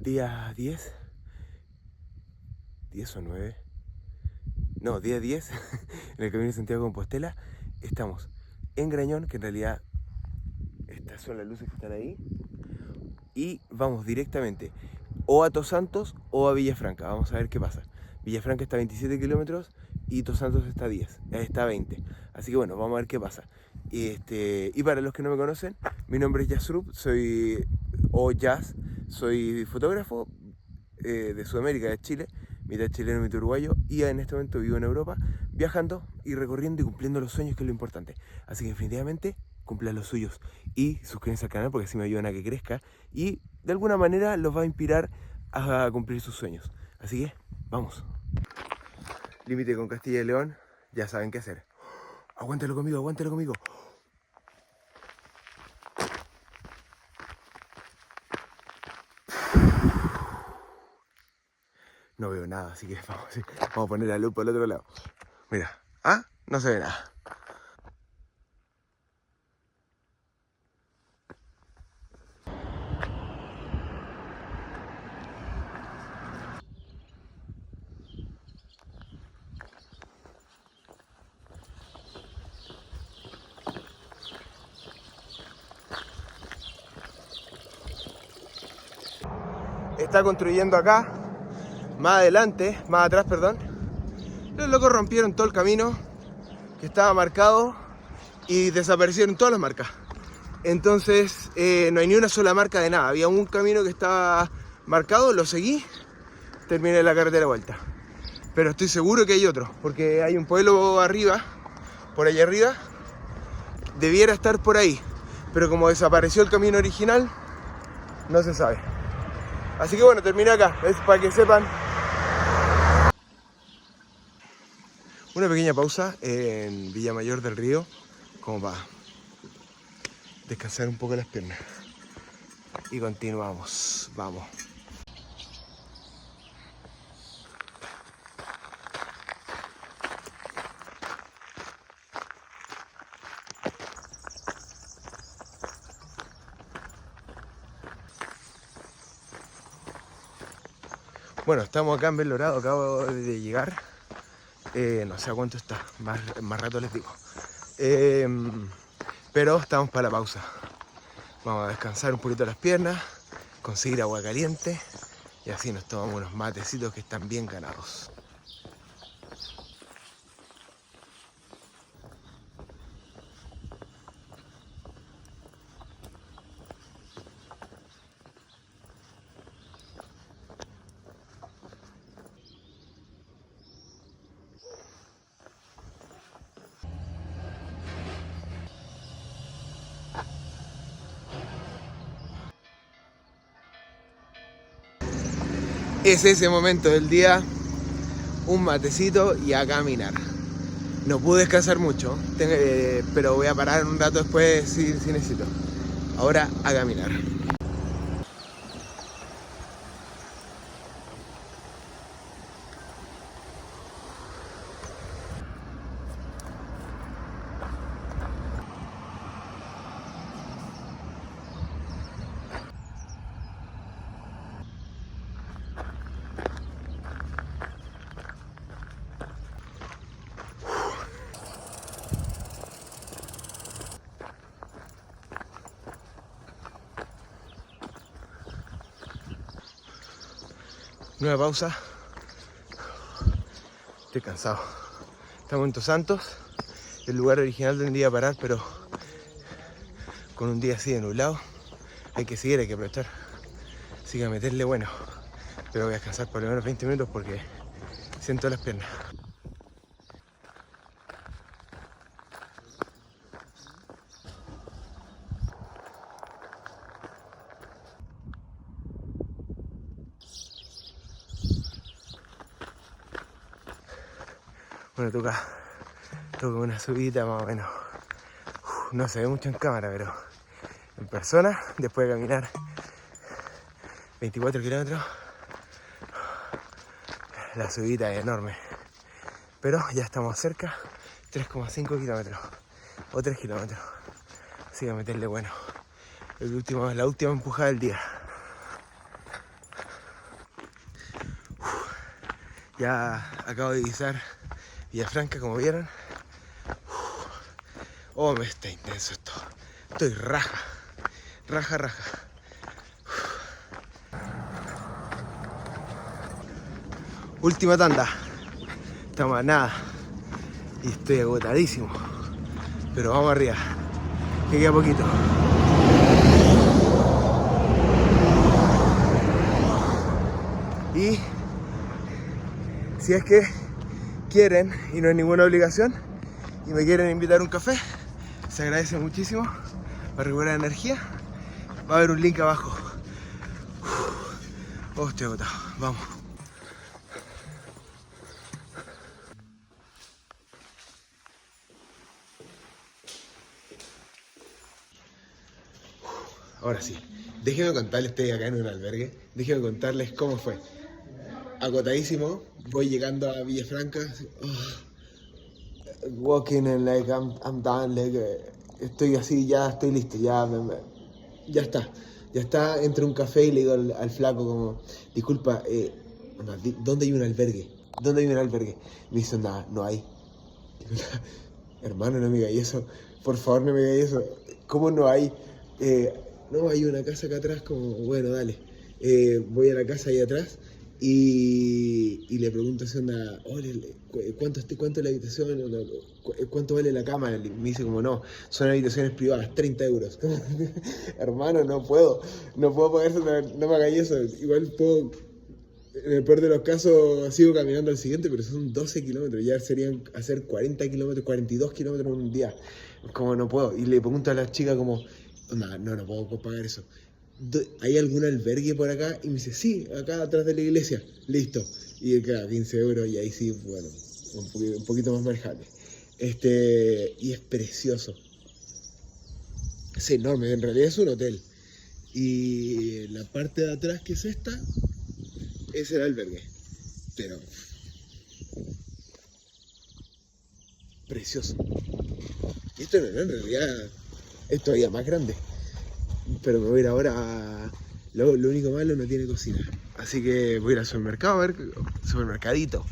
día 10. 10 o 9. No, día 10 en el Camino de Santiago de Compostela. Estamos en Grañón, que en realidad estas son las luces que están ahí. Y vamos directamente o a Tosantos o a Villafranca. Vamos a ver qué pasa. Villafranca está a 27 kilómetros y Tosantos está a 10, está a 20. Así que bueno, vamos a ver qué pasa. Y para los que no me conocen, mi nombre es Yasrup, soy fotógrafo de Sudamérica, de Chile, mitad chileno, mitad uruguayo, y en este momento vivo en Europa, viajando y recorriendo y cumpliendo los sueños, que es lo importante. Así que definitivamente cumplan los suyos y suscríbanse al canal porque así me ayudan a que crezca y de alguna manera los va a inspirar a cumplir sus sueños. Así que, vamos. Límite con Castilla y León, ya saben qué hacer. Aguántalo conmigo, aguántalo conmigo. No veo nada, así que vamos a poner la luz por el otro lado. Mira, no se ve nada. Está construyendo acá, más atrás, perdón. Los locos rompieron todo el camino que estaba marcado y desaparecieron todas las marcas. Entonces no hay ni una sola marca de nada. Había un camino que estaba marcado, lo seguí, terminé la carretera de vuelta. Pero estoy seguro que hay otro, porque hay un pueblo arriba, por allá arriba, debiera estar por ahí. Pero como desapareció el camino original, no se sabe. Así que bueno, terminé acá, es para que sepan. Una pequeña pausa en Villamayor del Río, como para descansar un poco las piernas. Y continuamos, vamos. Bueno, estamos acá en Belorado, acabo de llegar. No sé a cuánto está, más rato les digo. Pero estamos para la pausa. Vamos a descansar un poquito las piernas, conseguir agua caliente y así nos tomamos unos matecitos que están bien ganados. Es ese momento del día, un matecito y a caminar. No pude descansar mucho, pero voy a parar un rato después si necesito. Ahora a caminar. Nueva pausa. Estoy cansado. Estamos en Tosantos. El lugar original tendría que parar, pero con un día así de nublado hay que seguir, hay que aprovechar. Así que a meterle bueno. Pero voy a descansar por lo menos 20 minutos porque siento las piernas. Bueno, toca una subida más o menos. No se ve mucho en cámara, pero en persona, después de caminar 24 kilómetros, la subida es enorme. Pero ya estamos cerca, 3,5 kilómetros o 3 kilómetros. Así que a meterle bueno. La última empujada del día. Ya acabo de divisar Villafranca, como vieron. Oh, me está intenso esto. Estoy raja. Raja. Última tanda. Estamos a nada. Y estoy agotadísimo. Pero vamos arriba. Que queda poquito. Y si es que quieren, y no es ninguna obligación, y me quieren invitar a un café, se agradece muchísimo para recuperar energía. Va a haber un link abajo. Oh, estoy agotado. Vamos. Ahora sí, déjenme contarles, estoy acá en un albergue, déjenme contarles cómo fue. Agotadísimo, voy llegando a Villafranca, walking and like I'm done, like, estoy así, ya estoy listo, ya está, entro a un café y le digo al flaco como, disculpa, ¿dónde hay un albergue? ¿Dónde hay un albergue? Me dice, nada, no hay. Digo, hermano, no me digas eso, por favor no me digas eso, ¿cómo no hay? No, hay una casa acá atrás, como, bueno, dale. Voy a la casa ahí atrás y le pregunto si onda, ¿cuánto es la habitación? ¿Cuánto vale la cama? Y me dice como, no, son habitaciones privadas, 30 euros. Hermano, no puedo pagar eso, no me hagáis eso. Igual puedo, en el peor de los casos, sigo caminando al siguiente, pero son 12 kilómetros, ya serían hacer 40 kilómetros, 42 kilómetros en un día. Como no puedo. Y le pregunto a la chica como, no puedo pagar eso. ¿Hay algún albergue por acá? Y me dice, sí, acá atrás de la iglesia. Listo. Y queda 15 euros y ahí sí, bueno, un poquito más manejable. Y es precioso. Es enorme, en realidad es un hotel. Y la parte de atrás, que es esta, es el albergue. Pero precioso. Y esto en realidad es todavía más grande. Pero me voy a ir ahora a... Lo único malo, no tiene cocina. Así que voy a ir al supermercado, a ver... Supermercadito.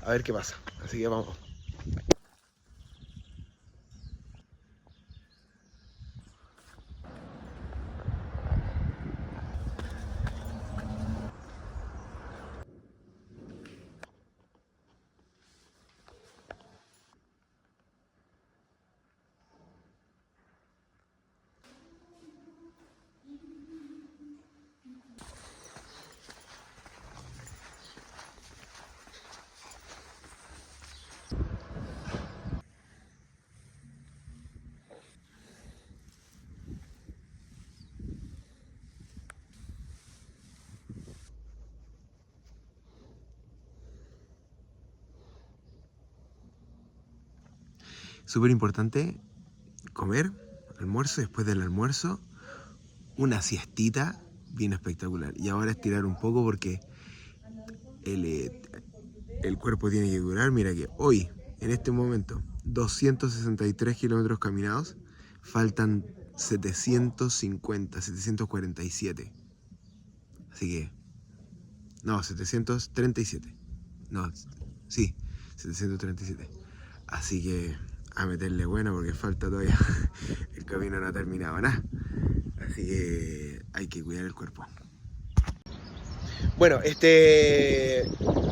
A ver qué pasa. Así que vamos. Súper importante comer, almuerzo, después del almuerzo, una siestita bien espectacular. Y ahora estirar un poco porque el cuerpo tiene que durar. Mira que hoy, en este momento, 263 kilómetros caminados, faltan 750, 747. Así que, no, 737. No, sí, 737. Así que a meterle bueno porque falta todavía. El camino no ha terminado nada. Así que hay que cuidar el cuerpo. Bueno,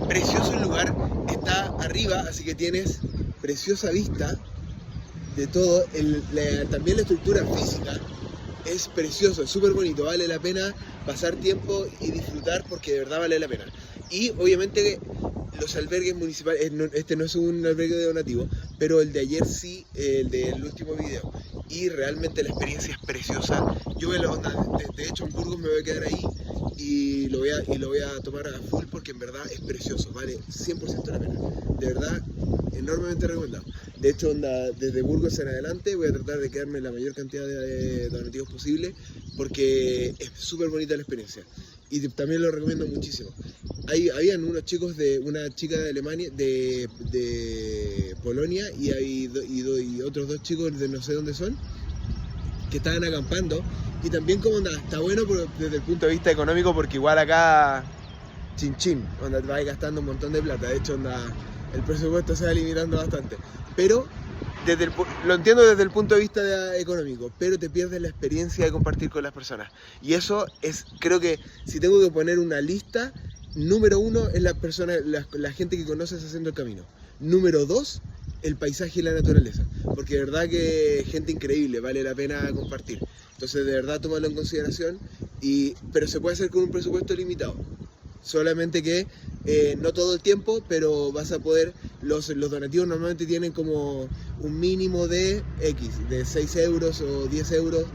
precioso el lugar, está arriba, así que tienes preciosa vista de todo. También la estructura física es precioso, es súper bonito, vale la pena pasar tiempo y disfrutar porque de verdad vale la pena. Y obviamente los albergues municipales, este no es un albergue de donativo, pero el de ayer sí, el del último video. Y realmente la experiencia es preciosa. Yo de hecho en Burgos me voy a quedar ahí y lo voy a tomar a full porque en verdad es precioso, vale 100% la pena. De verdad, enormemente recomendado. De hecho, desde Burgos en adelante voy a tratar de quedarme la mayor cantidad de donativos posible porque es súper bonita la experiencia. Y también lo recomiendo muchísimo. Habían unos chicos una chica de Alemania, de Polonia, y otros dos chicos de no sé dónde son, que estaban acampando. Y también como está bueno desde el punto de vista económico, porque igual acá chin chin, onda te vas gastando un montón de plata. De hecho, onda, el presupuesto se va limitando bastante. Pero lo entiendo desde el punto de vista económico, pero te pierdes la experiencia de compartir con las personas. Y eso es, creo que si tengo que poner una lista, número 1 es la gente que conoces haciendo el camino. Número 2, el paisaje y la naturaleza. Porque de verdad que gente increíble, vale la pena compartir. Entonces de verdad tómalo en consideración, pero se puede hacer con un presupuesto limitado. Solamente que no todo el tiempo, pero vas a poder, los donativos normalmente tienen como un mínimo de X, de 6 euros o 10 euros,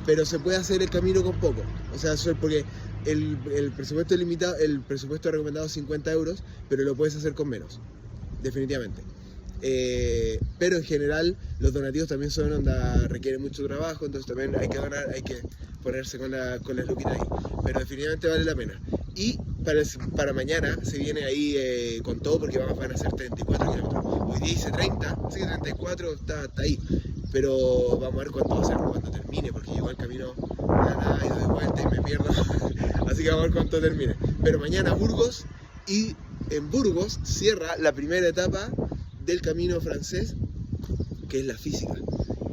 pero se puede hacer el camino con poco. O sea, eso es porque el presupuesto es limitado, el presupuesto recomendado es 50 euros, pero lo puedes hacer con menos, definitivamente. Pero en general los donativos también requieren mucho trabajo, entonces también hay que donar, hay que ponerse con las luquitas ahí, pero definitivamente vale la pena. Y para mañana se viene ahí con todo, porque van a ser 34 kilómetros. Hoy día hice 30, así que 34 está ahí, pero vamos a ver cuánto va a ser cuando termine, porque yo el camino nada y doy vuelta y me pierdo. Así que vamos a ver cuánto termine. Pero mañana Burgos, y en Burgos cierra la primera etapa del camino francés, que es la física,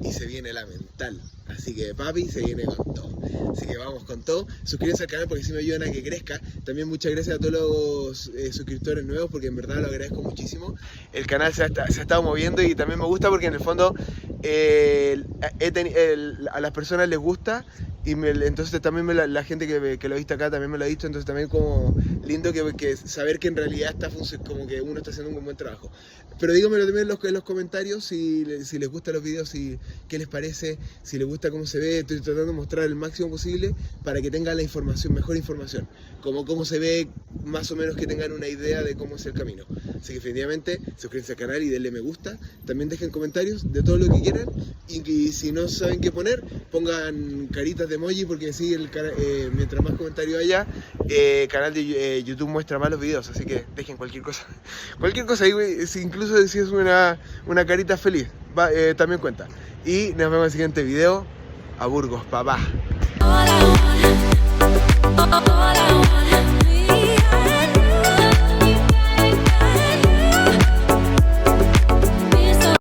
y se viene la mental. Así que papi, se viene con todo. Así que vamos con todo. Suscríbanse al canal porque si me ayudan a que crezca. También muchas gracias a todos los suscriptores nuevos, porque en verdad lo agradezco muchísimo. El canal se ha estado moviendo y también me gusta porque en el fondo a las personas les gusta. Y entonces también la gente que lo ha visto acá también me lo ha dicho, entonces también como lindo que saber que en realidad como que uno está haciendo un buen trabajo. Pero díganmelo también en los comentarios si les gustan los videos, qué les parece, si les gusta cómo se ve. Estoy tratando de mostrar el máximo posible para que tengan la información, mejor información, como cómo se ve, más o menos que tengan una idea de cómo es el camino. Así que definitivamente suscríbanse al canal y denle me gusta. También dejen comentarios de todo lo que quieran, y si no saben qué poner, pongan caritas de emoji, porque sí, mientras más comentarios haya, canal de YouTube muestra más los videos, así que dejen cualquier cosa ahí, incluso si es una carita feliz, también cuenta. Y nos vemos en el siguiente video. A Burgos, papá.